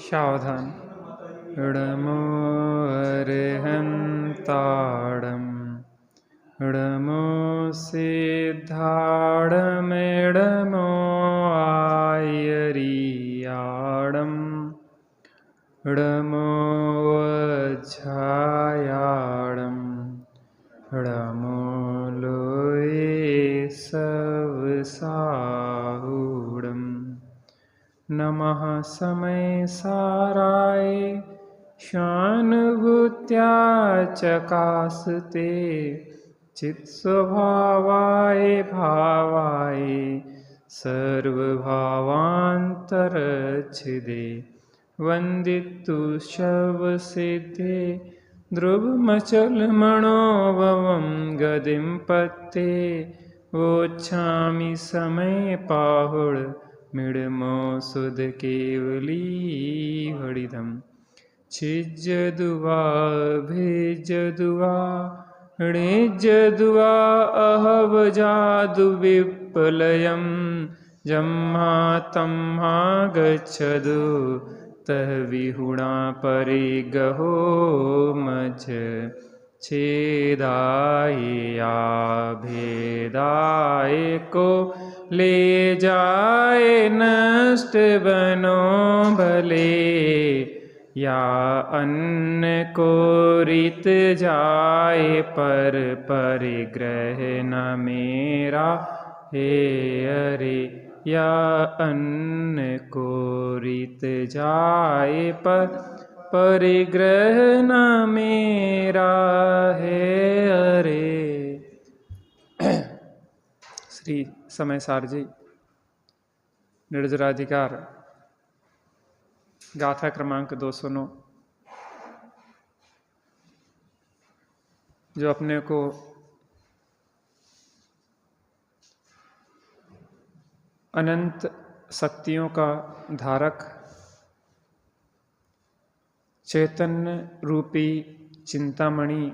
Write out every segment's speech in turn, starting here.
सावधान। णमो अर्हन्ताडं णमो सिद्धाडमेडमो आयरियाडं णमो वज्झायाडं णमो लोये सवसाहुडं नमः समय साराय शानुभूत्या चकासते चित्स्वभावाय भावाय सर्वभावान्तरच्छिदे वन्दितु शवसिद्धे ध्रुवमचलमणोभवं गतिं पत्ते वोच्छामि समय पाहुड मिडमो सुध केवली हरिदम् छिज्जदुवा भिज्जदुवा णिज्जदुवा अहवजादु विप्लयं जम्मा तम्मा गच्छदु तह विहुणा परिगहो मज्ज छेदाय भेदाय को ले जाए नष्ट बनो भले या अन्न को रीत जाए पर परिग्रह न मेरा हे अरे या अन्न को रीत जाए पर परिग्रह न मेरा है अरे। श्री समय सारजी निर्जराधिकार गाथा क्रमांक 209। जो अपने को अनंत शक्तियों का धारक चैतन्य रूपी चिंतामणि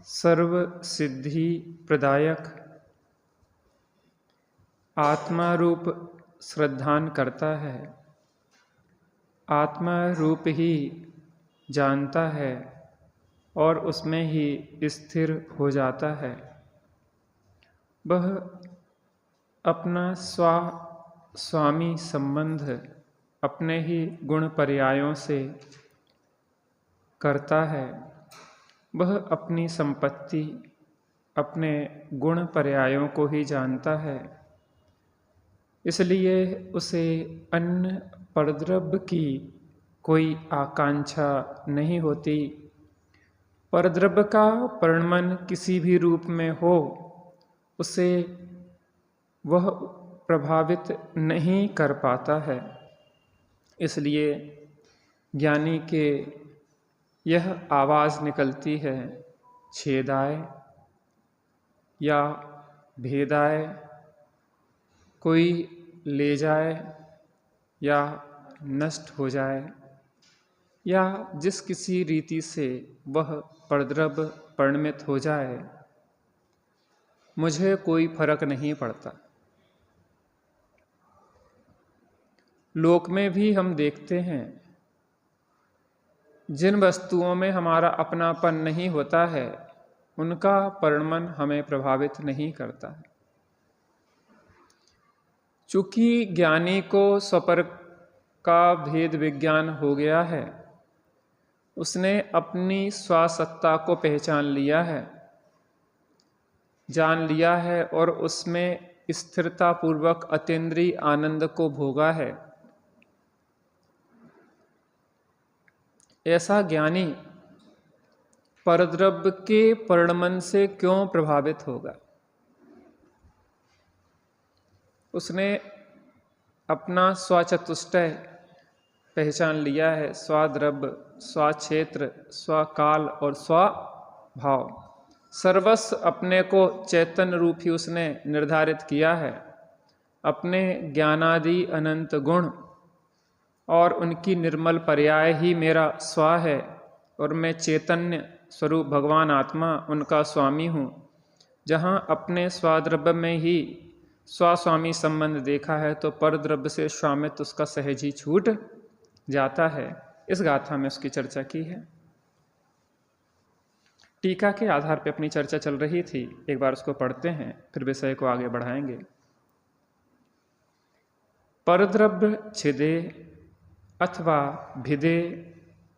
सर्व सिद्धि प्रदायक आत्मा रूप श्रद्धान करता है, आत्मा रूप ही जानता है और उसमें ही स्थिर हो जाता है। वह अपना स्वामी संबंध अपने ही गुण पर्यायों से करता है। वह अपनी संपत्ति अपने गुण पर्यायों को ही जानता है, इसलिए उसे अन्य परद्रव्य की कोई आकांक्षा नहीं होती। परद्रव्य का परिणमन किसी भी रूप में हो, उसे वह प्रभावित नहीं कर पाता है। इसलिए ज्ञानी के यह आवाज़ निकलती है, छेदाय या भेदाय, कोई ले जाए या नष्ट हो जाए, या जिस किसी रीति से वह परद्रव्य परिणमित हो जाए, मुझे कोई फर्क नहीं पड़ता। लोक में भी हम देखते हैं, जिन वस्तुओं में हमारा अपनापन नहीं होता है, उनका परिणमन हमें प्रभावित नहीं करता है। चूंकि ज्ञानी को स्वपर का भेद विज्ञान हो गया है, उसने अपनी स्वासत्ता को पहचान लिया है, जान लिया है और उसमें स्थिरता पूर्वक अतीन्द्रिय आनंद को भोगा है। ऐसा ज्ञानी परद्रव्य के परिणमन से क्यों प्रभावित होगा? उसने अपना स्वचतुष्टय पहचान लिया है, स्वाद्रव्य, स्वक्षेत्र, स्वकाल और स्वभाव। सर्वस्व अपने को चैतन्य रूप ही उसने निर्धारित किया है। अपने ज्ञानादि अनंत गुण और उनकी निर्मल पर्याय ही मेरा स्व है और मैं चैतन्य स्वरूप भगवान आत्मा उनका स्वामी हूँ। जहाँ अपने स्वाद्रव्य में ही स्वास्वामी संबंध देखा है तो परद्रव्य से स्वामित्व उसका सहज ही छूट जाता है। इस गाथा में उसकी चर्चा की है। टीका के आधार पर अपनी चर्चा चल रही थी, एक बार उसको पढ़ते हैं, फिर विषय को आगे बढ़ाएंगे। परद्रव्य छिदे अथवा भिदे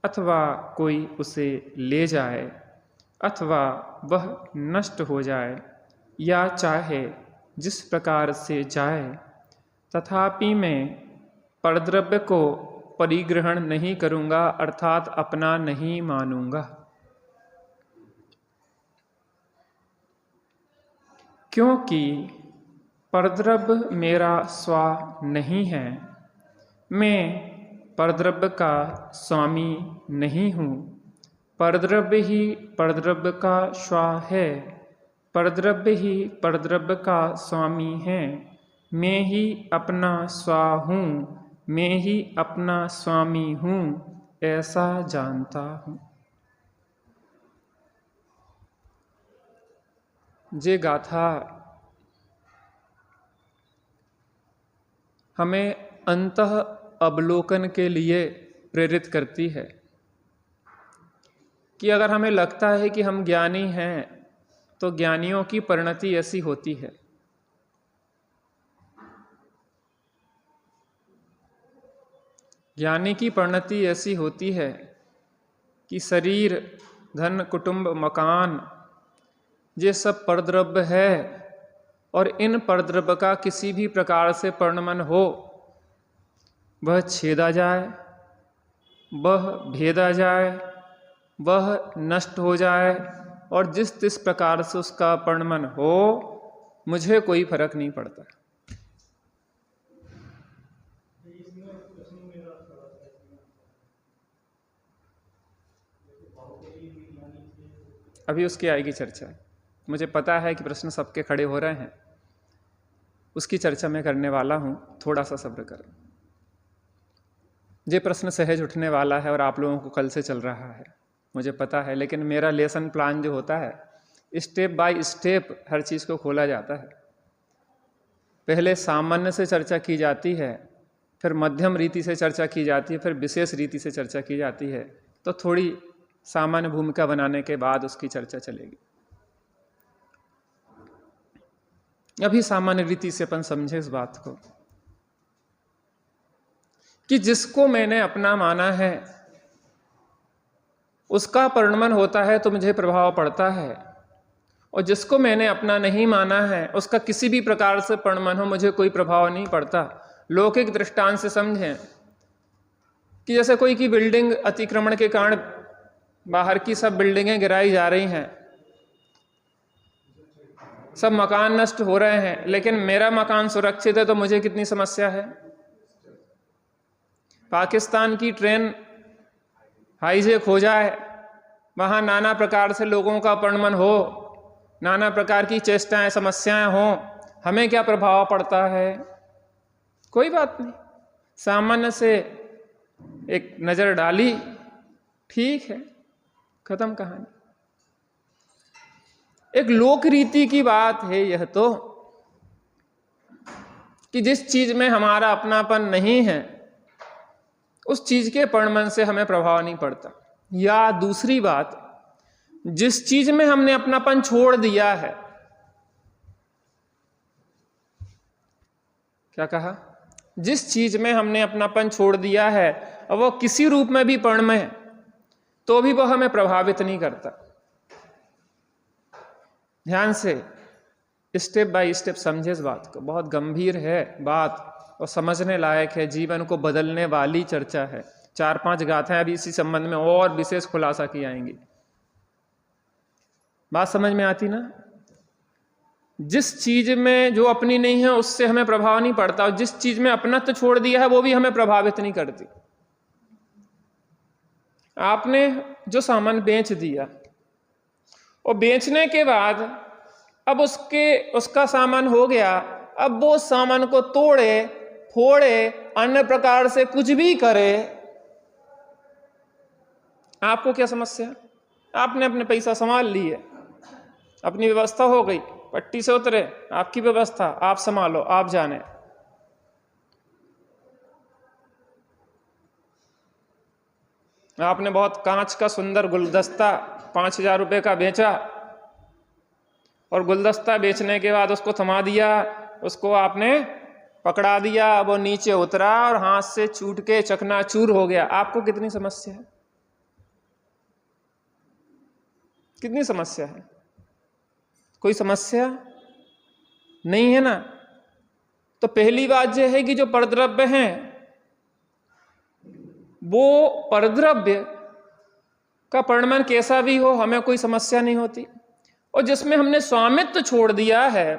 अथवा कोई उसे ले जाए अथवा वह नष्ट हो जाए या चाहे जिस प्रकार से जाए, तथापि मैं परद्रव्य को परिग्रहण नहीं करूँगा अर्थात अपना नहीं मानूंगा। क्योंकि परद्रव्य मेरा स्वा नहीं है, मैं परद्रव्य का स्वामी नहीं हूँ। परद्रव्य ही परद्रव्य का स्वा है, परद्रव्य ही परद्रव्य का स्वामी है। मैं ही अपना स्वा हूँ, मैं ही अपना स्वामी हूँ, ऐसा जानता हूँ। ये गाथा हमें अंतः अवलोकन के लिए प्रेरित करती है कि अगर हमें लगता है कि हम ज्ञानी हैं तो ज्ञानियों की परिणति ऐसी होती है। ज्ञानी की परिणति ऐसी होती है कि शरीर, धन, कुटुंब, मकान, ये सब परद्रव्य है और इन परद्रव्य का किसी भी प्रकार से परिणमन हो, वह छेदा जाए, वह भेदा जाए, वह नष्ट हो जाए और जिस प्रकार से उसका परिणमन हो, मुझे कोई फर्क नहीं पड़ता। अभी उसकी आएगी चर्चा। मुझे पता है कि प्रश्न सबके खड़े हो रहे हैं, उसकी चर्चा मैं करने वाला हूं, थोड़ा सा सब्र करें। ये प्रश्न सहज उठने वाला है और आप लोगों को कल से चल रहा है, मुझे पता है, लेकिन मेरा लेसन प्लान जो होता है, स्टेप बाय स्टेप हर चीज़ को खोला जाता है। पहले सामान्य से चर्चा की जाती है, फिर मध्यम रीति से चर्चा की जाती है, फिर विशेष रीति से चर्चा की जाती है, तो थोड़ी सामान्य भूमिका बनाने के बाद उसकी चर्चा चलेगी। अभी सामान्य रीति से अपन समझे इस बात को कि जिसको मैंने अपना माना है उसका परिणमन होता है तो मुझे प्रभाव पड़ता है, और जिसको मैंने अपना नहीं माना है उसका किसी भी प्रकार से परिणमन हो, मुझे कोई प्रभाव नहीं पड़ता। लौकिक दृष्टांत से समझें कि जैसे कोई की बिल्डिंग अतिक्रमण के कारण बाहर की सब बिल्डिंगें गिराई जा रही हैं, सब मकान नष्ट हो रहे हैं, लेकिन मेरा मकान सुरक्षित है तो मुझे कितनी समस्या है। पाकिस्तान की ट्रेन हाईजैक हो जाए, वहाँ नाना प्रकार से लोगों का परिणमन हो, नाना प्रकार की चेष्टाएं, समस्याएं हों, हमें क्या प्रभाव पड़ता है? कोई बात नहीं, सामान्य से एक नज़र डाली, ठीक है, खत्म कहानी। एक लोक रीति की बात है यह तो, कि जिस चीज में हमारा अपनापन नहीं है उस चीज के परिणमन से हमें प्रभाव नहीं पड़ता। या दूसरी बात, जिस चीज में हमने अपनापन छोड़ दिया है, क्या कहा? जिस चीज में हमने अपनापन छोड़ दिया है और वो किसी रूप में भी परिणमे तो भी वह हमें प्रभावित नहीं करता। ध्यान से स्टेप बाय स्टेप समझे इस बात को, बहुत गंभीर है बात और समझने लायक है, जीवन को बदलने वाली चर्चा है। 4-5 गाथाएं अभी इसी संबंध में और विशेष खुलासा की आएंगी। बात समझ में आती ना? जिस चीज में जो अपनी नहीं है उससे हमें प्रभाव नहीं पड़ता, और जिस चीज में अपनत्व छोड़ दिया है वो भी हमें प्रभावित नहीं करती। आपने जो सामान बेच दिया और बेचने के बाद अब उसका सामान हो गया, अब वो सामान को तोड़े फोड़े अन्य प्रकार से कुछ भी करे, आपको क्या समस्या? आपने अपने पैसा संभाल लिए, अपनी व्यवस्था हो गई, पट्टी से उतरे, आपकी व्यवस्था, आप संभालो, आप जाने। आपने बहुत कांच का सुंदर गुलदस्ता 5,000 रुपये का बेचा और गुलदस्ता बेचने के बाद उसको थमा दिया, उसको आपने पकड़ा दिया, वो नीचे उतरा और हाथ से छूट के चकनाचूर हो गया। आपको कितनी समस्या है? कितनी समस्या है? कोई समस्या नहीं है ना। तो पहली बात यह है कि जो परद्रव्य हैं वो परद्रव्य का परिणाम कैसा भी हो, हमें कोई समस्या नहीं होती। और जिसमें हमने स्वामित्व छोड़ दिया है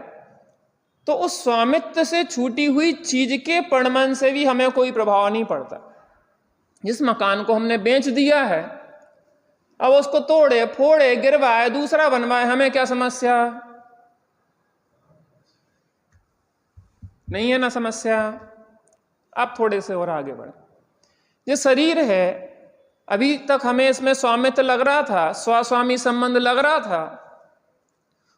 तो उस स्वामित्व से छूटी हुई चीज के परिणाम से भी हमें कोई प्रभाव नहीं पड़ता। जिस मकान को हमने बेच दिया है, अब उसको तोड़े फोड़े गिरवाए दूसरा बनवाए, हमें क्या समस्या? नहीं है ना समस्या। अब थोड़े से और आगे बढ़े। ये शरीर है, अभी तक हमें इसमें स्वामित्व लग रहा था, स्वस्वामी संबंध लग रहा था,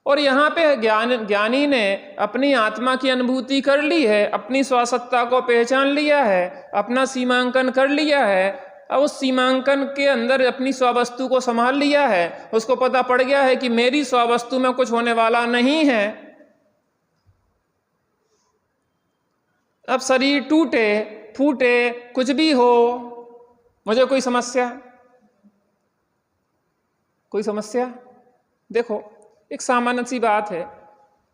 और यहाँ पे ज्ञानी ने अपनी आत्मा की अनुभूति कर ली है, अपनी स्वासत्ता को पहचान लिया है, अपना सीमांकन कर लिया है। अब उस सीमांकन के अंदर अपनी स्ववस्तु को संभाल लिया है, उसको पता पड़ गया है कि मेरी स्ववस्तु में कुछ होने वाला नहीं है। अब शरीर टूटे फूटे कुछ भी हो, मुझे कोई समस्या? कोई समस्या? देखो एक सामान्य सी बात है,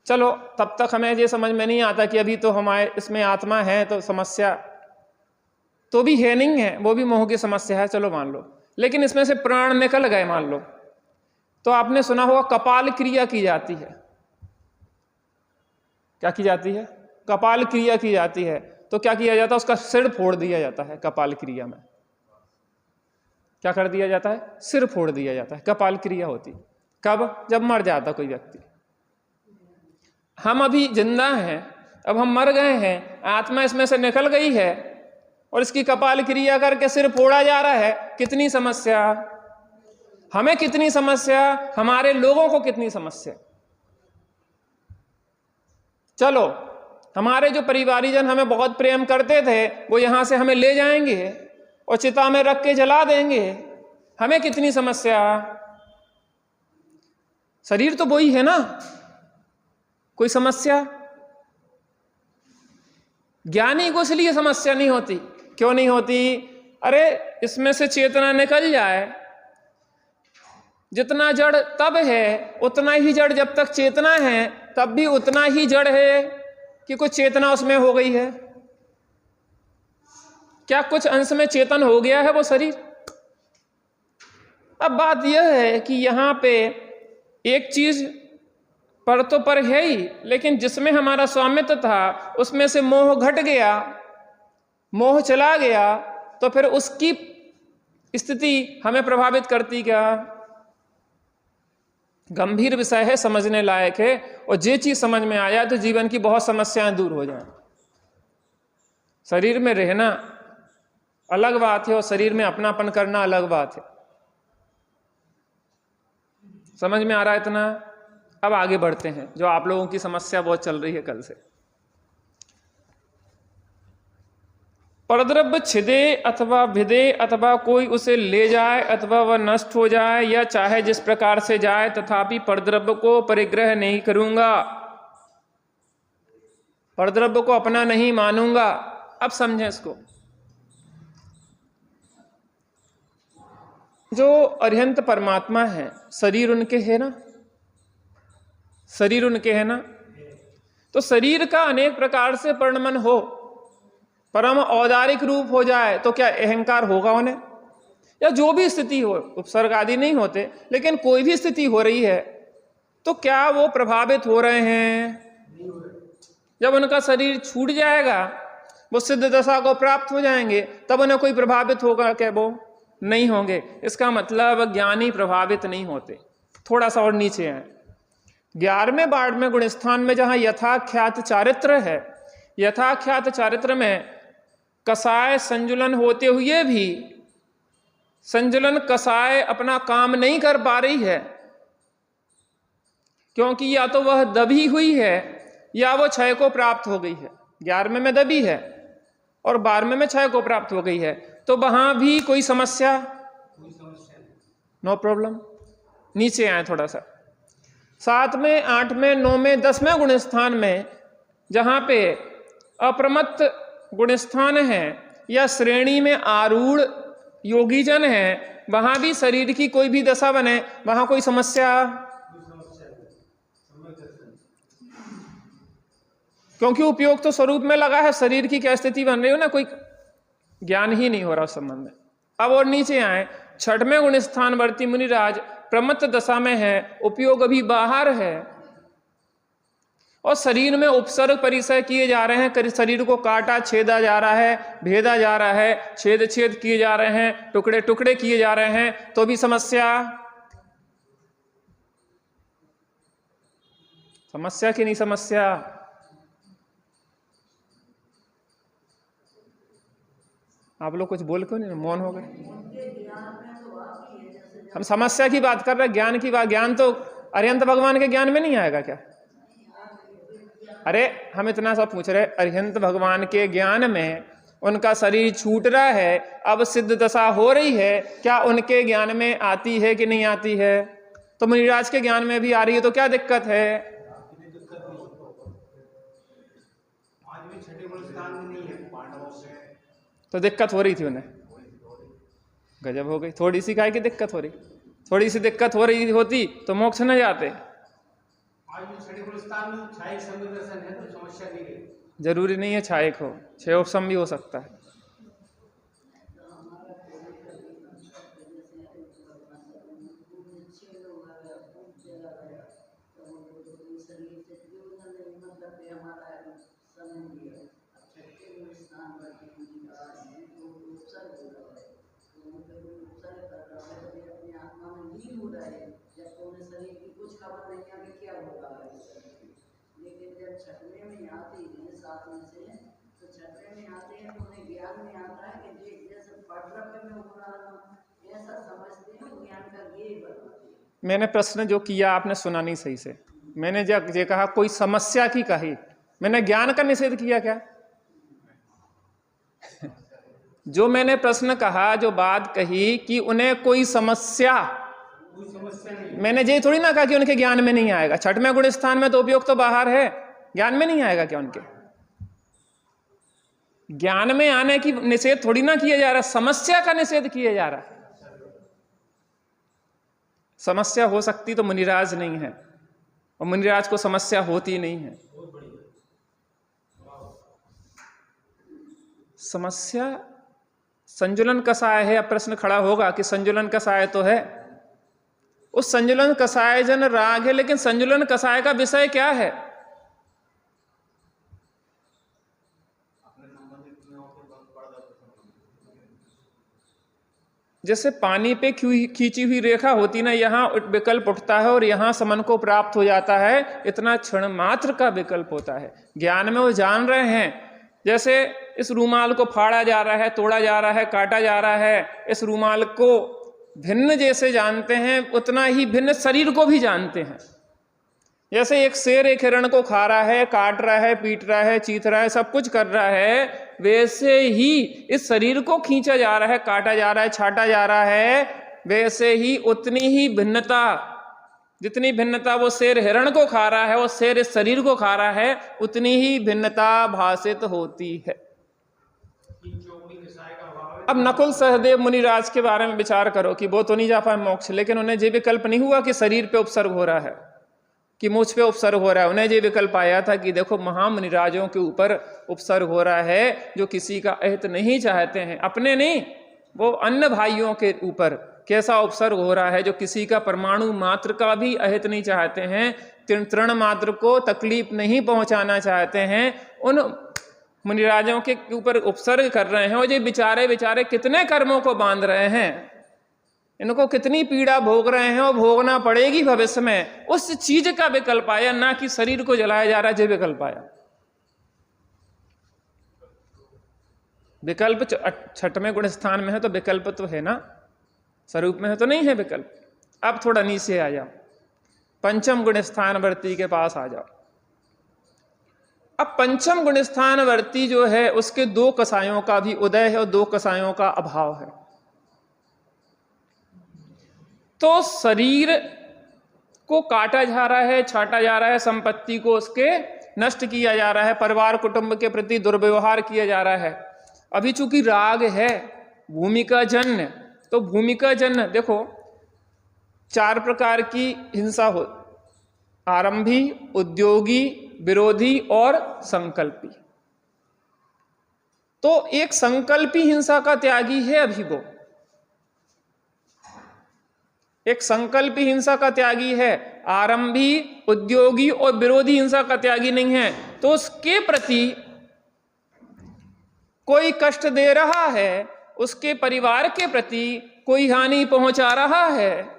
चलो तब तक हमें ये समझ में नहीं आता कि अभी तो हमारे इसमें आत्मा है तो समस्या तो भी है नहीं है, वो भी मोह की समस्या है, चलो मान लो। लेकिन इसमें से प्राण निकल गए मान लो, तो आपने सुना होगा कपाल क्रिया की जाती है। क्या की जाती है? कपाल क्रिया की जाती है। तो क्या किया जाता है? उसका सिर फोड़ दिया जाता है। कपाल क्रिया में क्या कर दिया जाता है? सिर फोड़ दिया जाता है। कपाल क्रिया होती कब? जब मर जाता कोई व्यक्ति। हम अभी जिंदा हैं, अब हम मर गए हैं, आत्मा इसमें से निकल गई है और इसकी कपाल क्रिया करके सिर फोड़ा जा रहा है। कितनी समस्या? हमें कितनी समस्या, हमारे लोगों को कितनी समस्या। चलो हमारे जो परिवारीजन हमें बहुत प्रेम करते थे वो यहां से हमें ले जाएंगे और चिता में रख के जला देंगे, हमें कितनी समस्या। शरीर तो वही है ना, कोई समस्या? ज्ञानी को इसलिए समस्या नहीं होती। क्यों नहीं होती? अरे इसमें से चेतना निकल जाए, जितना जड़ तब है उतना ही जड़, जब तक चेतना है तब भी उतना ही जड़ है कि कुछ चेतना उसमें हो गई है। क्या कुछ अंश में चेतन हो गया है वो शरीर? अब बात यह है कि यहां पे एक चीज पर तो पर है ही, लेकिन जिसमें हमारा स्वामित्व था उसमें से मोह घट गया, मोह चला गया, तो फिर उसकी स्थिति हमें प्रभावित करती क्या? गंभीर विषय है, समझने लायक है, और ये चीज समझ में आ जाए तो जीवन की बहुत समस्याएं दूर हो जाए। शरीर में रहना अलग बात है और शरीर में अपनापन करना अलग बात है। समझ में आ रहा है इतना? अब आगे बढ़ते हैं। जो आप लोगों की समस्या बहुत चल रही है कल से, परद्रव्य छिदे अथवा भिदे अथवा कोई उसे ले जाए अथवा वह नष्ट हो जाए या चाहे जिस प्रकार से जाए, तथापि परद्रव्य को परिग्रह नहीं करूंगा, परद्रव्य को अपना नहीं मानूंगा। अब समझें इसको। जो अरिहंत परमात्मा है, शरीर उनके है ना, शरीर उनके है ना, तो शरीर का अनेक प्रकार से परिणमन हो, परम औदारिक रूप हो जाए तो क्या अहंकार होगा उन्हें? या जो भी स्थिति हो, उपसर्ग आदि नहीं होते, लेकिन कोई भी स्थिति हो रही है तो क्या वो प्रभावित हो रहे हैं? जब उनका शरीर छूट जाएगा, वो सिद्ध दशा को प्राप्त हो जाएंगे, तब उन्हें कोई प्रभावित होगा क्या? वो नहीं होंगे। इसका मतलब ज्ञानी प्रभावित नहीं होते। थोड़ा सा और नीचे है 11वें वार्ड में गुणस्थान में जहां यथाख्यात चारित्र है, यथाख्यात चारित्र में कसाय संजुलन होते हुए भी संजुलन कसाय अपना काम नहीं कर पा रही है, क्योंकि या तो वह दबी हुई है या वो क्षय को प्राप्त हो गई है। 11वें में दबी है और 12वें में क्षय को प्राप्त हो गई है, तो वहां भी कोई समस्या, नो प्रॉब्लम। नीचे आए थोड़ा सा, 7वें, 8वें, 9वें, 10वें गुण स्थान में जहां पे अप्रमत्त गुण स्थान है या श्रेणी में आरूढ़ योगीजन है, वहां भी शरीर की कोई भी दशा बने, वहां कोई समस्या, क्योंकि उपयोग तो स्वरूप में लगा है, शरीर की क्या स्थिति बन रही हो ना, कोई ज्ञान ही नहीं हो रहा उस संबंध में। अब और नीचे आए, 6वें गुण स्थानवर्ती मुनिराज प्रमत्त दशा में है, उपयोग अभी बाहर है और शरीर में उपसर्ग परिसय किए जा रहे हैं, शरीर को काटा छेदा जा रहा है, भेदा जा रहा है, छेद छेद किए जा रहे हैं, टुकड़े टुकड़े किए जा रहे हैं, तो भी समस्या, समस्या की नहीं समस्या। आप लोग कुछ बोल क्यों नहीं, मौन हो गए? हम समस्या की बात कर रहे हैं, ज्ञान की बात। ज्ञान तो अरिहंत भगवान के ज्ञान में नहीं आएगा क्या? अरे हम इतना सा पूछ रहे, अरिहंत भगवान के ज्ञान में उनका शरीर छूट रहा है, अब सिद्ध दशा हो रही है, क्या उनके ज्ञान में आती है कि नहीं आती है? तो मुनिराज के ज्ञान में भी आ रही है, तो क्या दिक्कत है? तो दिक्कत हो रही थी उन्हें, गजब हो गई। थोड़ी सी काहे की दिक्कत हो रही, थोड़ी सी दिक्कत हो रही होती तो मोक्ष न जाते। जरूरी नहीं है छायक हो, क्षयोपशम भी हो सकता है। मैंने प्रश्न जो किया आपने सुना नहीं सही से। मैंने जो कहा कोई समस्या की कही, मैंने ज्ञान का निषेध किया क्या? जो मैंने प्रश्न कहा, जो बात कही कि उन्हें कोई समस्या नहीं, मैंने ये थोड़ी ना कहा कि उनके ज्ञान में नहीं आएगा। 6वें गुण स्थान में तो उपयोग तो बाहर है, ज्ञान में नहीं आएगा क्या? उनके ज्ञान में आने की निषेध थोड़ी ना किया जा रहा, समस्या का निषेध किया जा रहा है। समस्या हो सकती तो मुनिराज नहीं है, और मुनिराज को समस्या होती नहीं है। समस्या संजुलन कसाय है। अब प्रश्न खड़ा होगा कि संजुलन कसाय तो है, उस संजुलन कसाय जन राग है, लेकिन संजुलन कसाय का विषय क्या है? जैसे पानी पे खींची हुई रेखा होती ना, यहाँ विकल्प उठता है और यहाँ समन को प्राप्त हो जाता है, इतना क्षण मात्र का विकल्प होता है। ज्ञान में वो जान रहे हैं, जैसे इस रूमाल को फाड़ा जा रहा है, तोड़ा जा रहा है, काटा जा रहा है, इस रूमाल को भिन्न जैसे जानते हैं, उतना ही भिन्न शरीर को भी जानते हैं। जैसे एक शेर एक हिरण को खा रहा है, काट रहा है, पीट रहा है, चीथ रहा है, सब कुछ कर रहा है, वैसे ही इस शरीर को खींचा जा रहा है, काटा जा रहा है, छाटा जा रहा है, वैसे ही उतनी ही भिन्नता, जितनी भिन्नता वो शेर हिरण को खा रहा है, वो शेर इस शरीर को खा रहा है, उतनी ही भिन्नता भाषित होती है। अब नकुल सहदेव मुनिराज के बारे में विचार करो कि वो तो नहीं जा पाए मोक्ष, लेकिन उन्हें ये विकल्प नहीं हुआ कि शरीर पे उपसर्ग हो रहा है, कि मुझ पे उपसर्ग हो रहा है। उन्हें ये विकल्प आया था कि देखो महामुनिराजों के ऊपर उपसर्ग हो रहा है, जो किसी का अहित नहीं चाहते हैं, अपने नहीं, वो अन्य भाइयों के ऊपर कैसा उपसर्ग हो रहा है, जो किसी का परमाणु मात्र का भी अहित नहीं चाहते हैं, तृण मात्र को तकलीफ नहीं पहुंचाना चाहते हैं, उन मुनिराजों के ऊपर उपसर्ग कर रहे हैं। और ये बेचारे कितने कर्मों को बांध रहे हैं, इनको कितनी पीड़ा भोग रहे हैं और भोगना पड़ेगी भविष्य में। उस चीज का विकल्प आया, ना कि शरीर को जलाया जा रहा है, ये विकल्प आया। विकल्प 6वें गुण स्थान में है तो विकल्प तो है ना, स्वरूप में है तो नहीं है विकल्प। अब थोड़ा नीचे आ जाओ, पंचम गुण स्थानवर्ती के पास आ जाओ। अब पंचम गुण स्थानवर्ती जो है उसके दो कसायों का भी उदय है और दो कसायों का अभाव है। तो शरीर को काटा जा रहा है, छाटा जा रहा है, संपत्ति को उसके नष्ट किया जा रहा है, परिवार कुटुंब के प्रति दुर्व्यवहार किया जा रहा है। अभी चूंकि राग है भूमिका जन्य, तो भूमिका जन्य देखो 4 प्रकार की हिंसा हो, आरंभी, उद्योगी, विरोधी और संकल्पी। तो एक संकल्पी हिंसा का त्यागी है अभी वो, एक संकल्पी हिंसा का त्यागी है, आरंभी, उद्योगी और विरोधी हिंसा का त्यागी नहीं है। तो उसके प्रति कोई कष्ट दे रहा है, उसके परिवार के प्रति कोई हानि पहुंचा रहा है,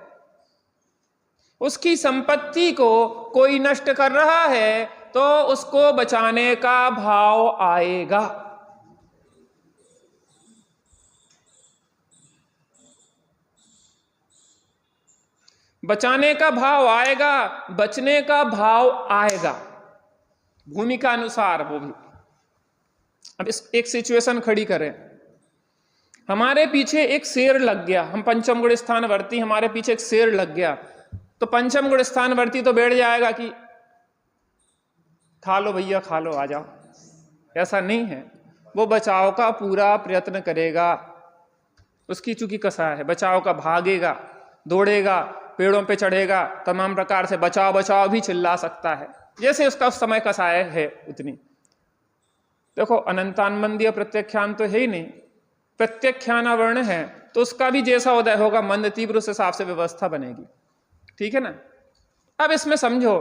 उसकी संपत्ति को कोई नष्ट कर रहा है, तो उसको बचाने का भाव आएगा। बचाने का भाव आएगा, बचने का भाव आएगा, भूमिका अनुसार वो भी। अब एक सिचुएशन खड़ी करें, हमारे पीछे एक शेर लग गया, हम पंचम गुण स्थानवर्ती, हमारे पीछे एक शेर लग गया, तो पंचम गुण स्थानवर्ती तो बैठ जाएगा कि खा लो भैया खा लो आ जाओ। ऐसा नहीं है, वो बचाव का पूरा प्रयत्न करेगा। उसकी चूंकि कसा है, बचाव का, भागेगा, दौड़ेगा, पेड़ों पे चढ़ेगा, तमाम प्रकार से बचाव बचाव भी चिल्ला सकता है, जैसे उसका उस समय कसाय है उतनी। देखो अनंतानमंदीय प्रत्याख्यान तो है ही नहीं, प्रत्याख्यान वर्ण है तो उसका भी जैसा उदय होगा मंद तीव्र उस हिसाब से व्यवस्था बनेगी। ठीक है ना। अब इसमें समझो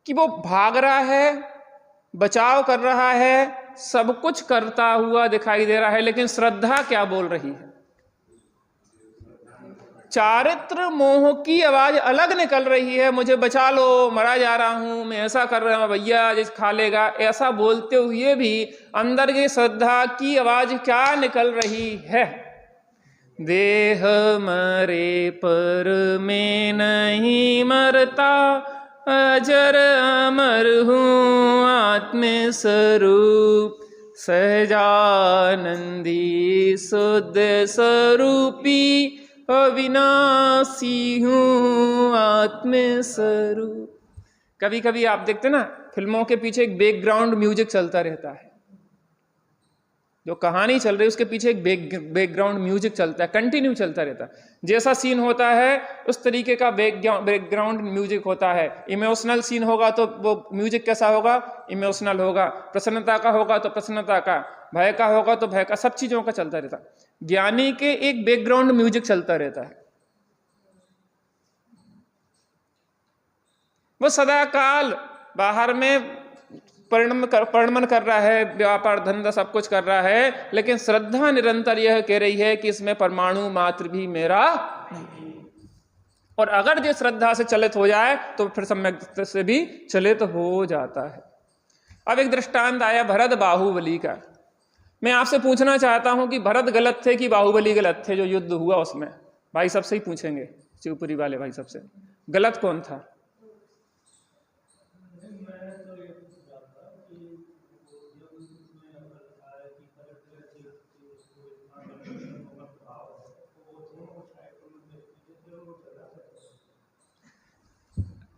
कि वो भाग रहा है, बचाव कर रहा है, सब कुछ करता हुआ दिखाई दे रहा है, लेकिन श्रद्धा क्या बोल रही है? चारित्र मोह की आवाज अलग निकल रही है, मुझे बचा लो, मरा जा रहा हूं, मैं ऐसा कर रहा हूं, भैया जिस खा लेगा, ऐसा बोलते हुए भी अंदर की श्रद्धा की आवाज क्या निकल रही है? देह मरे पर मैं नहीं मरता, अजर अमर हूँ आत्म स्वरूप, सहजानंदी शुद्ध स्वरूपी, अविनाशी हूँ आत्म स्वरूप। कभी कभी आप देखते ना फिल्मों के पीछे एक बैकग्राउंड म्यूजिक चलता रहता है, जो कहानी चल रही है उसके पीछे एक बैकग्राउंड म्यूजिक चलता है, कंटिन्यू चलता रहता है। जैसा सीन होता है उस तरीके का बैकग्राउंड म्यूजिक होता है। इमोशनल सीन होगा तो वो म्यूजिक कैसा होगा? इमोशनल होगा। प्रसन्नता का होगा तो प्रसन्नता का, भय का होगा तो भय का, सब चीजों का चलता रहता है। ज्ञानी के एक बैकग्राउंड म्यूजिक चलता रहता है, वो सदा काल बाहर में परिणमन कर रहा है, व्यापार धंधा सब कुछ कर रहा है, लेकिन श्रद्धा निरंतर यह कह रही है कि इसमें परमाणु मात्र भी मेरा नहीं। और अगर ये श्रद्धा से चलित हो जाए तो फिर सम्यक से भी चलित हो जाता है। अब एक दृष्टांत आया भरत बाहुबली का। मैं आपसे पूछना चाहता हूं कि भरत गलत थे कि बाहुबली गलत थे? जो युद्ध हुआ उसमें भाई सबसे ही पूछेंगे, शिवपुरी वाले भाई सबसे, गलत कौन था?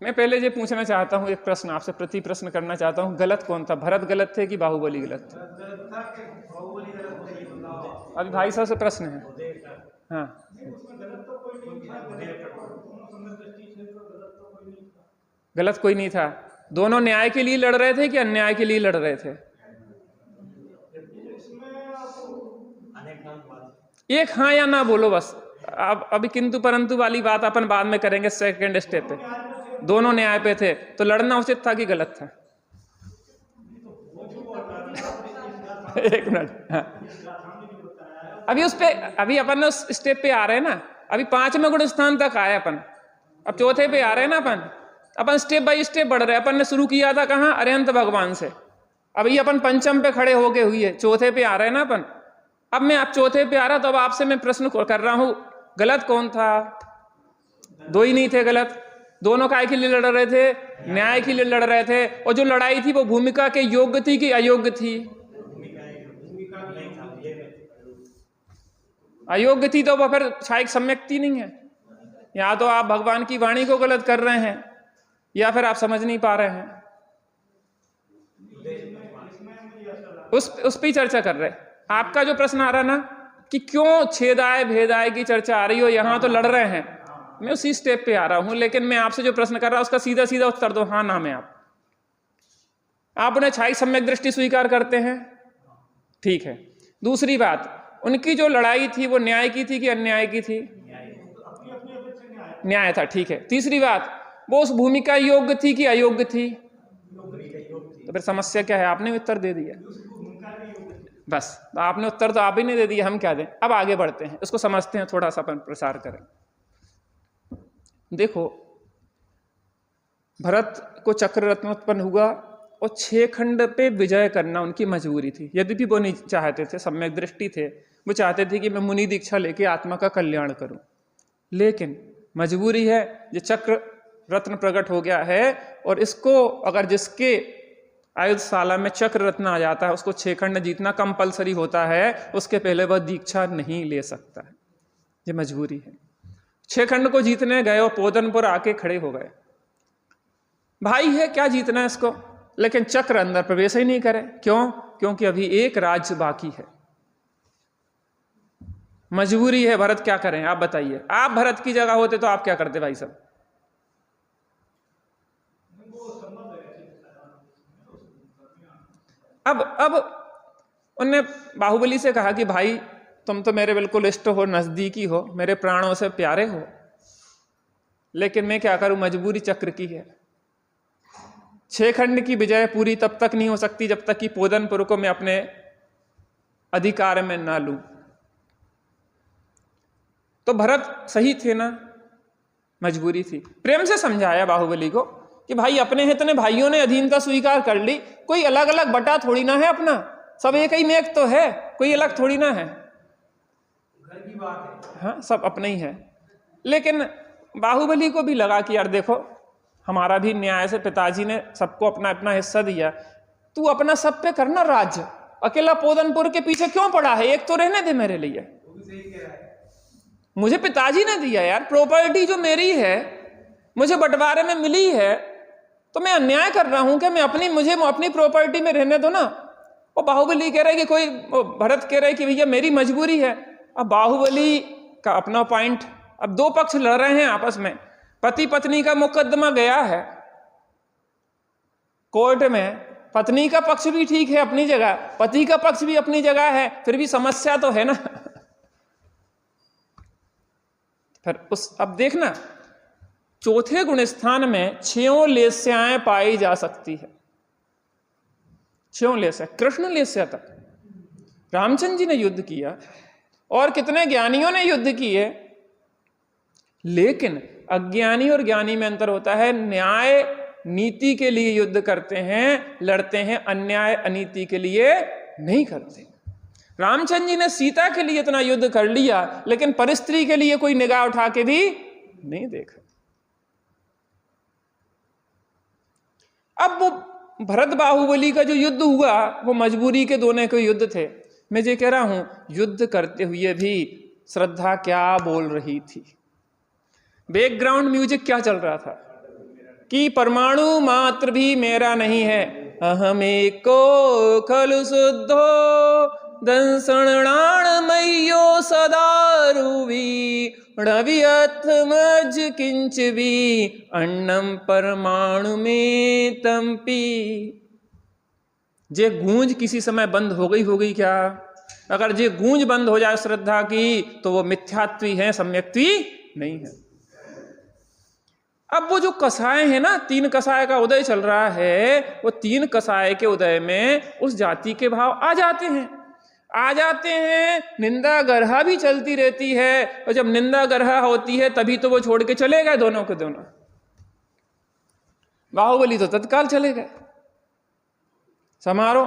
मैं पहले ये पूछना चाहता हूं, एक प्रश्न आपसे प्रति प्रश्न करना चाहता हूं, गलत कौन था? भरत गलत थे कि बाहुबली गलत थे? अभी भाई साहब से प्रश्न है। हाँ, गलत कोई नहीं था। दोनों न्याय के लिए लड़ रहे थे कि अन्याय के लिए लड़ रहे थे? एक हाँ या ना बोलो बस। अब अभी किंतु परंतु वाली बात अपन बाद में करेंगे सेकंड स्टेप पे। दोनों न्याय पे थे तो लड़ना उचित था कि गलत था? एक मिनट। हाँ। अभी उस पे, अभी अपन उस स्टेप पे आ रहे हैं ना, अभी 5वें गुण स्थान तक आए अपन, अब चौथे पे आ रहे हैं ना अपन स्टेप बाय स्टेप बढ़ रहे हैं। अपन ने शुरू किया था कहाँ? अरिहंत भगवान से। अभी अपन पंचम पे खड़े होके हुई है, चौथे पे आ रहे हैं ना अपन। अब मैं आप चौथे पे आ रहा, तो अब आपसे मैं प्रश्न कर रहा हूं, गलत कौन था? दो ही नहीं थे गलत, दोनों काय के लिए लड़ रहे थे? न्याय के लिए लड़ रहे थे। और जो लड़ाई थी वो भूमिका के योग्य थी कि अयोग्य थी? अयोग्य थी, तो वह फिर क्षायिक सम्यक्ति नहीं है। या तो आप भगवान की वाणी को गलत कर रहे हैं या फिर आप समझ नहीं पा रहे हैं। उस पे चर्चा कर रहे। आपका जो प्रश्न आ रहा ना कि क्यों छेदाय भेदाय की चर्चा आ रही हो, यहां तो लड़ रहे हैं, मैं उसी स्टेप पे आ रहा हूं। लेकिन मैं आपसे जो प्रश्न कर रहा हूं उसका सीधा सीधा उत्तर दो, हाँ ना में। आप उन्हें क्षायिक सम्यक दृष्टि स्वीकार करते हैं, ठीक है। दूसरी बात, उनकी जो लड़ाई थी वो न्याय की थी कि अन्याय की थी? न्याय था, ठीक है। तीसरी बात, वो उस भूमिका योग्य थी कि अयोग्य थी? तो फिर समस्या क्या है? आपने उत्तर दे दिया, बस। तो आपने उत्तर तो आप ही नहीं दे दिया, हम क्या दें? अब आगे बढ़ते हैं, इसको समझते हैं, थोड़ा सा अपन प्रसार करें। देखो, भरत को चक्र रत्न उत्पन्न हुआ और 6 खंड पे विजय करना उनकी मजबूरी थी। यद्यपि वो नहीं चाहते थे, सम्यक दृष्टि थे, वो चाहते थे कि मैं मुनि दीक्षा लेके आत्मा का कल्याण करूं, लेकिन मजबूरी है। ये चक्र रत्न प्रकट हो गया है और इसको अगर जिसके आयुधशाला में चक्र रत्न आ जाता है उसको 6 खंड जीतना कंपलसरी होता है, उसके पहले वह दीक्षा नहीं ले सकता है। ये मजबूरी है। 6 खंड को जीतने गए और पोदनपुर आके खड़े हो गए। भाई है, क्या जीतना है इसको, लेकिन चक्र अंदर प्रवेश ही नहीं करे। क्यों? क्योंकि अभी एक राज्य बाकी है, मजबूरी है। भरत क्या करें, आप बताइए। आप भरत की जगह होते तो आप क्या करते भाई साहब? अब उनने बाहुबली से कहा कि भाई तुम तो मेरे बिल्कुल इष्ट हो, नजदीकी हो, मेरे प्राणों से प्यारे हो, लेकिन मैं क्या करूं, मजबूरी चक्र की है। 6 खंड की विजय पूरी तब तक नहीं हो सकती जब तक कि पोदनपुर को मैं अपने अधिकार में ना लूं। तो भरत सही थे ना, मजबूरी थी। प्रेम से समझाया बाहुबली को कि भाई अपने इतने भाइयों ने अधीनता स्वीकार कर ली, कोई अलग अलग बटा थोड़ी ना है अपना, सब एक ही मेघ तो है, कोई अलग थोड़ी ना है, घर की बात है। हाँ, सब अपने ही है। लेकिन बाहुबली को भी लगा कि यार देखो, हमारा भी न्याय से पिताजी ने सबको अपना अपना हिस्सा दिया, तू अपना सब पे करना राज्य, अकेला पोदनपुर के पीछे क्यों पड़ा है? एक तो रहने दे मेरे लिए, मुझे पिताजी ने दिया यार, प्रॉपर्टी जो मेरी है मुझे बंटवारे में मिली है, तो मैं अन्याय कर रहा हूं क्या? मुझे अपनी प्रॉपर्टी में रहने दो ना। वो बाहुबली कह रहे कि कोई, भरत कह रहे कि भैया मेरी मजबूरी है। अब बाहुबली का अपना पॉइंट, अब 2 पक्ष लड़ रहे हैं आपस में, पति पत्नी का मुकदमा गया है कोर्ट में, पत्नी का पक्ष भी ठीक है अपनी जगह, पति का पक्ष भी अपनी जगह है, फिर भी समस्या तो है ना। फिर अब देखना, चौथे गुण स्थान में 6 लेस्याएं पाई जा सकती है। 6 लेस्या, कृष्ण लेस्या तक रामचंद्र जी ने युद्ध किया और कितने ज्ञानियों ने युद्ध किए, लेकिन अज्ञानी और ज्ञानी में अंतर होता है। न्याय नीति के लिए युद्ध करते हैं, लड़ते हैं, अन्याय अनीति के लिए नहीं करते। रामचंद्र जी ने सीता के लिए इतना युद्ध कर लिया, लेकिन परिस्त्री के लिए कोई निगाह उठा के भी नहीं देखा। अब वो भरत बाहुबली का जो युद्ध हुआ वो मजबूरी के दोनों के युद्ध थे। मैं ये कह रहा हूं, युद्ध करते हुए भी श्रद्धा क्या बोल रही थी, बैकग्राउंड म्यूजिक क्या चल रहा था कि परमाणु मात्र भी मेरा नहीं है, अहम एको खलु शुद्धो दंसणाणमय्यो सदारुवी णवियथमज किंच भी अन्नम परमाणु में तंपी। जे गूंज किसी समय बंद हो गई क्या? अगर जे गूंज बंद हो जाए श्रद्धा की तो वो मिथ्यात्वी है, सम्यक्त्वी नहीं है। अब वो जो कसाय है ना, 3 कसाय का उदय चल रहा है, वो 3 कसाय के उदय में उस जाति के भाव आ जाते हैं। निंदा गर्हा भी चलती रहती है, और जब निंदा गर्हा होती है तभी तो वो छोड़ के चले गए दोनों के दोनों। बाहुबली तो तत्काल चले गए। समारोह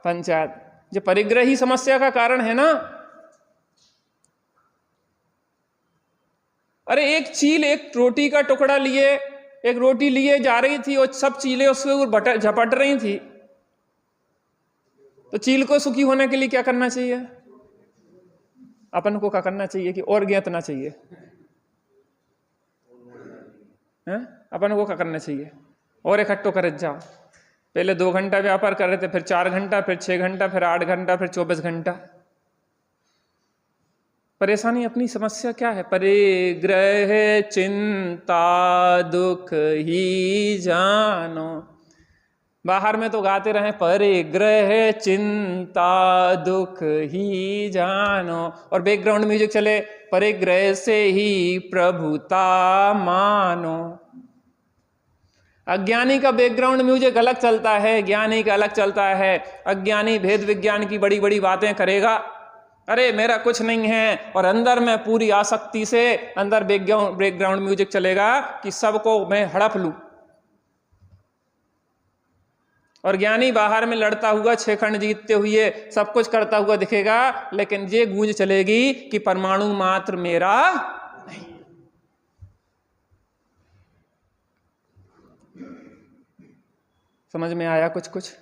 पंचायत, जो परिग्रही समस्या का कारण है ना, अरे एक चील, एक रोटी का टुकड़ा लिए एक रोटी लिए जा रही थी और सब चीलें उसके ऊपर झपट रही थी, तो चील को सुखी होने के लिए क्या करना चाहिए? अपन को क्या करना चाहिए कि और ज्ञातना चाहिए है? अपन को क्या करना चाहिए? और इकट्ठो कर जाओ। पहले 2 घंटा व्यापार कर रहे थे, फिर 4 घंटा, फिर 6 घंटा, फिर 8 घंटा, फिर 24 घंटा। परेशानी अपनी समस्या क्या है? परिग्रह चिंता दुख ही जानो। बाहर में तो गाते रहे परिग्रह चिंता दुख ही जानो, और बैकग्राउंड म्यूजिक चले परिग्रह से ही प्रभुता मानो। अज्ञानी का बैकग्राउंड म्यूजिक अलग चलता है, ज्ञानी का अलग चलता है। अज्ञानी भेद विज्ञान की बड़ी बड़ी बातें करेगा, अरे मेरा कुछ नहीं है, और अंदर में पूरी आसक्ति से अंदर बैकग्राउंड म्यूजिक चलेगा कि सबको मैं हड़प लूं। और ज्ञानी बाहर में लड़ता हुआ, 6 खंड जीतते हुए सब कुछ करता हुआ दिखेगा, लेकिन ये गूंज चलेगी कि परमाणु मात्र मेरा नहीं। समझ में आया कुछ कुछ?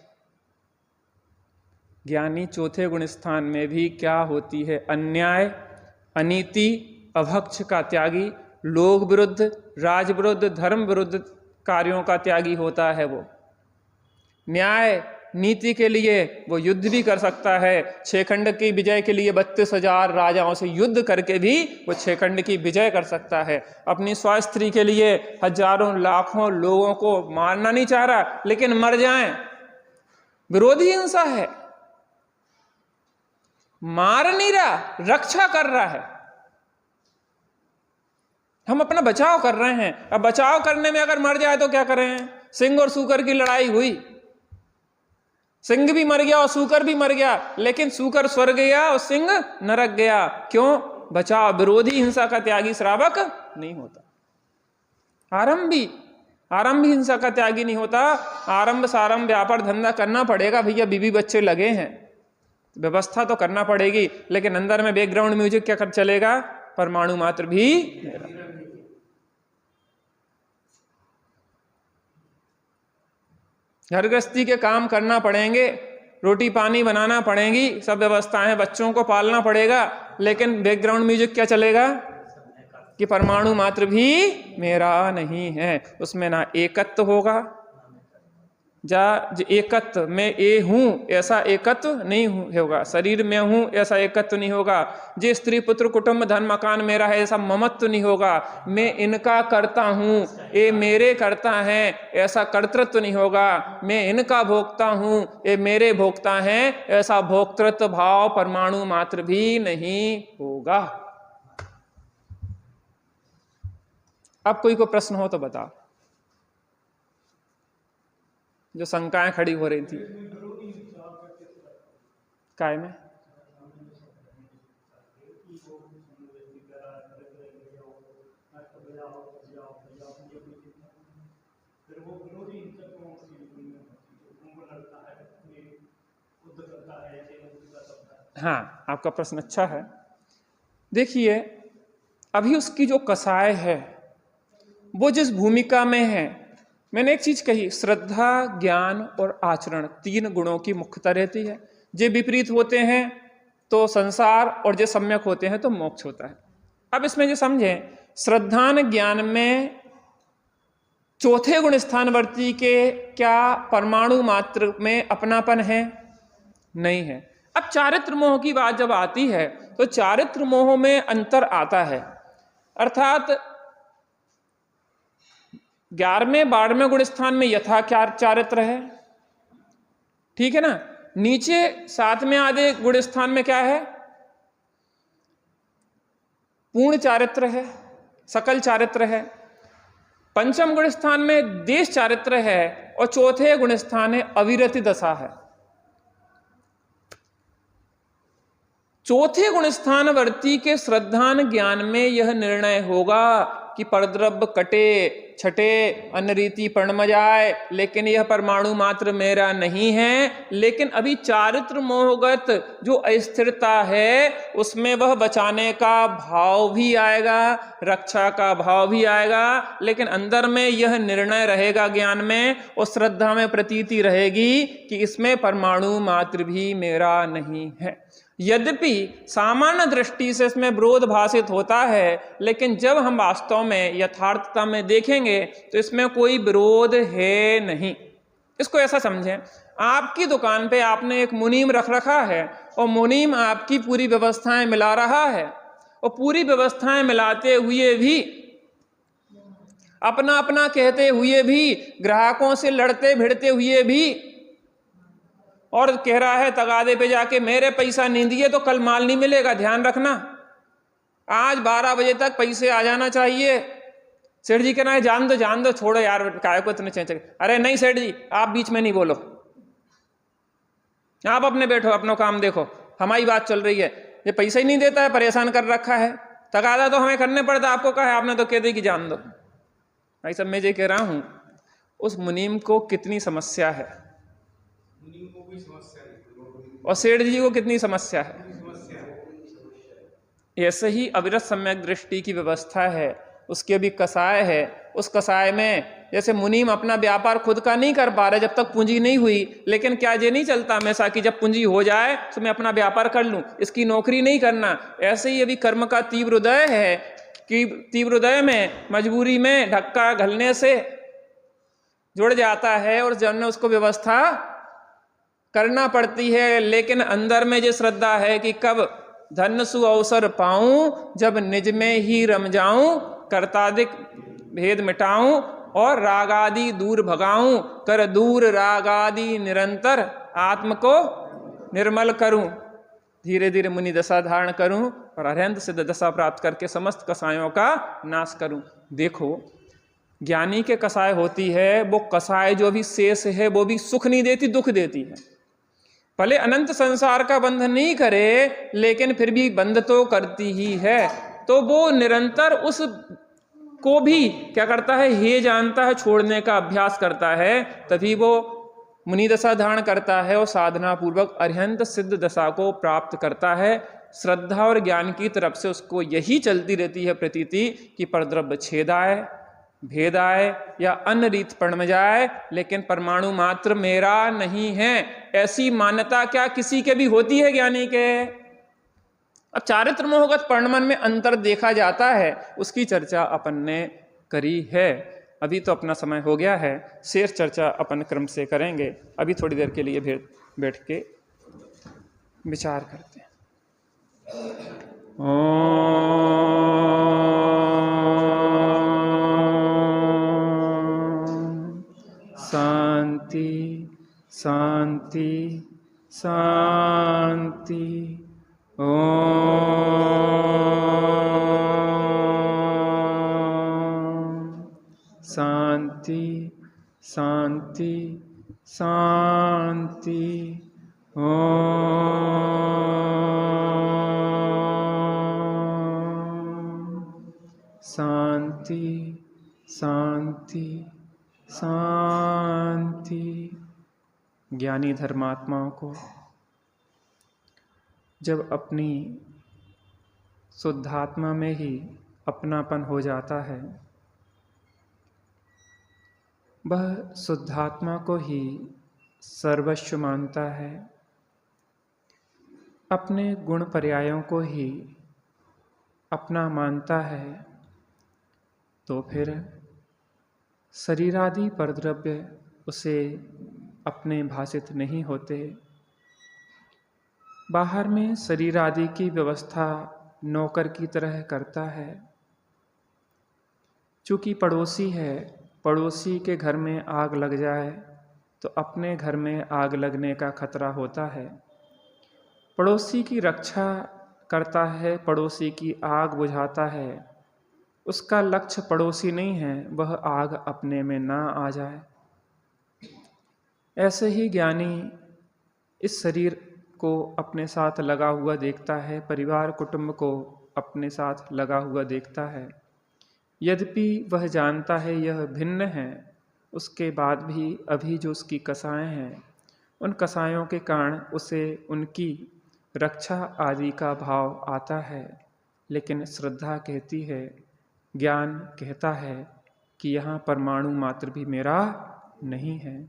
ज्ञानी चौथे गुण स्थान में भी क्या होती है? अन्याय, अनीति, अभक्ष का त्यागी, लोक विरुद्ध, राज विरुद्ध, धर्म विरुद्ध कार्यों का त्यागी होता है वो। न्याय नीति के लिए वो युद्ध भी कर सकता है। 6 खंड की विजय के लिए 32,000 राजाओं से युद्ध करके भी वो 6 खंड की विजय कर सकता है। अपनी स्वास्थ्य के लिए हजारों लाखों लोगों को मारना नहीं चाह रहा, लेकिन मर जाएं, विरोधी हिंसा है, मार नहीं रहा, रक्षा कर रहा है। हम अपना बचाव कर रहे हैं। अब बचाव करने में अगर मर जाए तो क्या करें? सिंह और सूकर की लड़ाई हुई, सिंह भी मर गया और सूकर भी मर गया, लेकिन सूकर स्वर्ग गया और सिंह नरक गया। क्यों? बचाव। विरोधी हिंसा का त्यागी श्रावक नहीं होता। आरंभ हिंसा का त्यागी नहीं होता। आरंभ सारंभ व्यापार धंधा करना पड़ेगा भैया, बीवी बच्चे लगे हैं, व्यवस्था तो करना पड़ेगी, लेकिन अंदर में बैकग्राउंड म्यूजिक क्या कर चलेगा? परमाणु मात्र भी मेरा। घर गृहस्थी के काम करना पड़ेंगे, रोटी पानी बनाना पड़ेगी, सब व्यवस्थाएं, बच्चों को पालना पड़ेगा, लेकिन बैकग्राउंड म्यूजिक क्या चलेगा? कि परमाणु मात्र भी मेरा नहीं है। उसमें ना एकत्व होगा, एकत्व में ए हूं ऐसा एकत्व नहीं होगा, शरीर में हूं ऐसा एकत्व नहीं होगा, जे स्त्री पुत्र कुटुंब धन मकान मेरा है ऐसा ममत्व नहीं होगा, मैं इनका करता हूं ये मेरे करता हैं ऐसा कर्तृत्व नहीं होगा, मैं इनका भोगता हूं ये मेरे भोगता हैं ऐसा भोक्तृत्व भाव परमाणु मात्र भी नहीं होगा। अब कोई को प्रश्न हो तो बताओ, जो शंकाएं खड़ी हो रही थी काय में? हाँ, आपका प्रश्न अच्छा है। देखिए, अभी उसकी जो कसाय है वो जिस भूमिका में है, मैंने एक चीज कही, श्रद्धा ज्ञान और आचरण 3 गुणों की मुख्यता रहती है। जे विपरीत होते हैं तो संसार, और जे सम्यक होते हैं तो मोक्ष होता है। अब इसमें जो समझें, श्रद्धान ज्ञान में चौथे गुण स्थानवर्ती के क्या परमाणु मात्र में अपनापन है? नहीं है। अब चारित्र मोह की बात जब आती है तो चारित्र मोह में अंतर आता है, अर्थात 11वें 12वें गुण स्थान में यथा चारित्र है, ठीक है ना। नीचे 7वें आधे गुण स्थान में क्या है? पूर्ण चारित्र है, सकल चारित्र है। 5वें गुण स्थान में देश चारित्र है, और चौथे गुण स्थान है अविरति दशा है। चौथे गुण स्थानवर्ती के श्रद्धान ज्ञान में यह निर्णय होगा कि परद्रव्य कटे छटे अन्य रीति प्रणम जाए, लेकिन यह परमाणु मात्र मेरा नहीं है। लेकिन अभी चारित्र मोहगत जो अस्थिरता है उसमें वह बचाने का भाव भी आएगा, रक्षा का भाव भी आएगा, लेकिन अंदर में यह निर्णय रहेगा ज्ञान में और श्रद्धा में प्रतीति रहेगी कि इसमें परमाणु मात्र भी मेरा नहीं है। यद्यपि सामान्य दृष्टि से इसमें विरोध भाषित होता है, लेकिन जब हम वास्तव में यथार्थता में देखेंगे तो इसमें कोई विरोध है नहीं। इसको ऐसा समझें, आपकी दुकान पे आपने एक मुनीम रख रखा है और मुनीम आपकी पूरी व्यवस्थाएं मिला रहा है, और पूरी व्यवस्थाएं मिलाते हुए भी अपना अपना कहते हुए भी, ग्राहकों से लड़ते भिड़ते हुए भी, और कह रहा है तगादे पे जाके मेरे पैसा नहीं दिए तो कल माल नहीं मिलेगा, ध्यान रखना, आज 12 बजे तक पैसे आ जाना चाहिए। सेठ जी कहना है जान दो छोड़ो यार, काय को इतने चेंच। अरे नहीं सेठ जी, आप बीच में नहीं बोलो, आप अपने बैठो, अपना काम देखो, हमारी बात चल रही है। ये पैसा ही नहीं देता है, परेशान कर रखा है, तगादा तो हमें करने पड़ता, आपको कहा है, आपने तो कह दी कि जान दो। भाई सब मैं ये कह रहा हूं, उस मुनीम को कितनी समस्या है और सेठ जी को कितनी समस्या है। ऐसे ही अविरत सम्यक दृष्टि की व्यवस्था है, उसके भी कसाय है। उस कसाय में जैसे मुनीम अपना व्यापार खुद का नहीं कर पा रहे जब तक पूंजी नहीं हुई, लेकिन क्या ये नहीं चलता हमेशा कि जब पूंजी हो जाए तो मैं अपना व्यापार कर लूं, इसकी नौकरी नहीं करना। ऐसे ही अभी कर्म का तीव्र उदय है कि तीव्र उदय में मजबूरी में धक्का घलने से जुड़ जाता है और जब ने उसको व्यवस्था करना पड़ती है। लेकिन अंदर में जो श्रद्धा है कि कब धन सु अवसर पाऊं, जब निज में ही रम जाऊं, कर्तादिक भेद मिटाऊं और रागादि दूर भगाऊं, कर दूर रागादि निरंतर आत्म को निर्मल करूं, धीरे धीरे मुनि दशा धारण करूं और अरहंत सिद्ध दशा प्राप्त करके समस्त कसायों का नाश करूं। देखो ज्ञानी के कसाय होती है, वो कसाय जो भी शेष है वो भी सुख नहीं देती, दुख देती है। भले अनंत संसार का बंध नहीं करे, लेकिन फिर भी बंध तो करती ही है। तो वो निरंतर उस को भी क्या करता है, हे जानता है, छोड़ने का अभ्यास करता है, तभी वो मुनि दशा धारण करता है और साधना पूर्वक अरिहंत सिद्ध दशा को प्राप्त करता है। श्रद्धा और ज्ञान की तरफ से उसको यही चलती रहती है प्रतीति कि परद्रव्य छेद आए, भेद आए या अन्य रीत प्रणम जाए, लेकिन परमाणु मात्र मेरा नहीं है। ऐसी मान्यता क्या किसी के भी होती है ज्ञानी के? अब चारित्र मोहगत प्रणमन में अंतर देखा जाता है, उसकी चर्चा अपन ने करी है। अभी तो अपना समय हो गया है, शेष चर्चा अपन क्रम से करेंगे। अभी थोड़ी देर के लिए बैठ के विचार करते हैं। शांति शांति शांति। शांति शांति शांति। शांति शांति शांति। ज्ञानी धर्मात्माओं को जब अपनी शुद्धात्मा में ही अपनापन हो जाता है, वह शुद्धात्मा को ही सर्वस्व मानता है, अपने गुण पर्यायों को ही अपना मानता है, तो फिर शरीरादि परद्रव्य उसे अपने भाषित नहीं होते। बाहर में शरीर आदि की व्यवस्था नौकर की तरह करता है। चूँकि पड़ोसी है, पड़ोसी के घर में आग लग जाए तो अपने घर में आग लगने का खतरा होता है। पड़ोसी की रक्षा करता है, पड़ोसी की आग बुझाता है। उसका लक्ष्य पड़ोसी नहीं है, वह आग अपने में ना आ जाए। ऐसे ही ज्ञानी इस शरीर को अपने साथ लगा हुआ देखता है, परिवार कुटुंब को अपने साथ लगा हुआ देखता है, यद्यपि वह जानता है यह भिन्न है, उसके बाद भी अभी जो उसकी कसाएं हैं, उन कसायों के कारण उसे उनकी रक्षा आदि का भाव आता है। लेकिन श्रद्धा कहती है, ज्ञान कहता है कि यहाँ परमाणु मात्र भी मेरा नहीं है।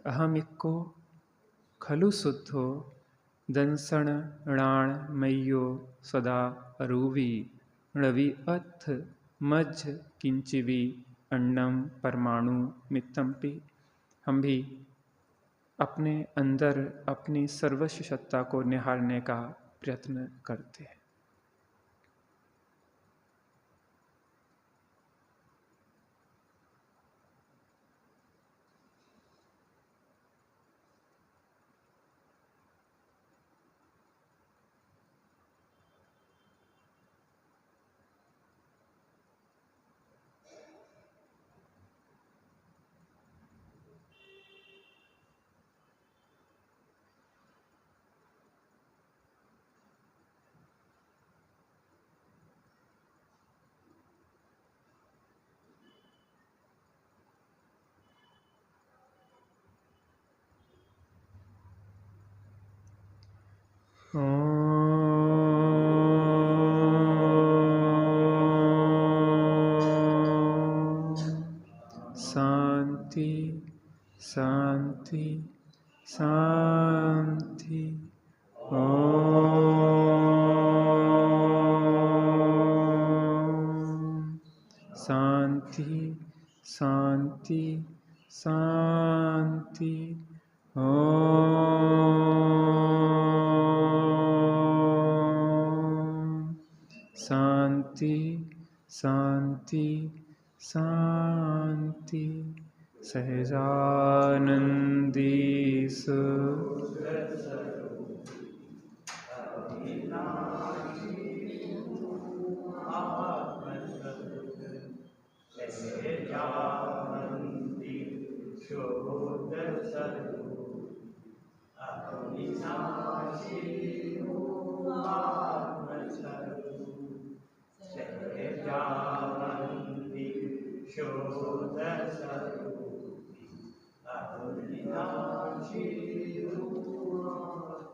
अहमिक्को खलु शुद्धो दंसण णाण मय्यो सदा अरूवी णवि अथ मज्ज किंचिवी अन्नम परमाणु मित्तम्पि। हम भी अपने अंदर अपनी सर्वस्व सत्ता को निहारने का प्रयत्न करते हैं। शांति शांति शांति। शांति शांति शांति। शांति शांति शांति। सहजानंदी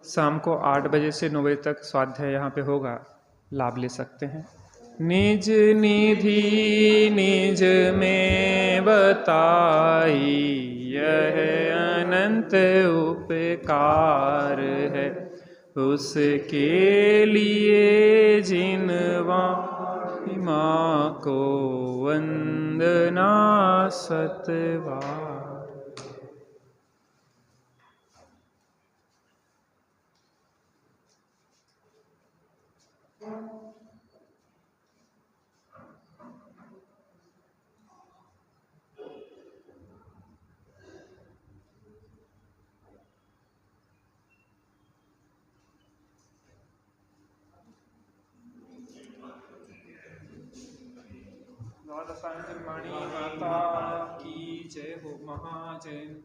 शाम को 8 बजे से 9 बजे तक स्वाध्याय यहाँ पे होगा, लाभ ले सकते हैं। निज निधि निज में बताई, यह अनंत उपकार है, उसके लिए जिनवा माँ को वंदना सतबार। द्वादशांजलि माता की जय हो। महाजय।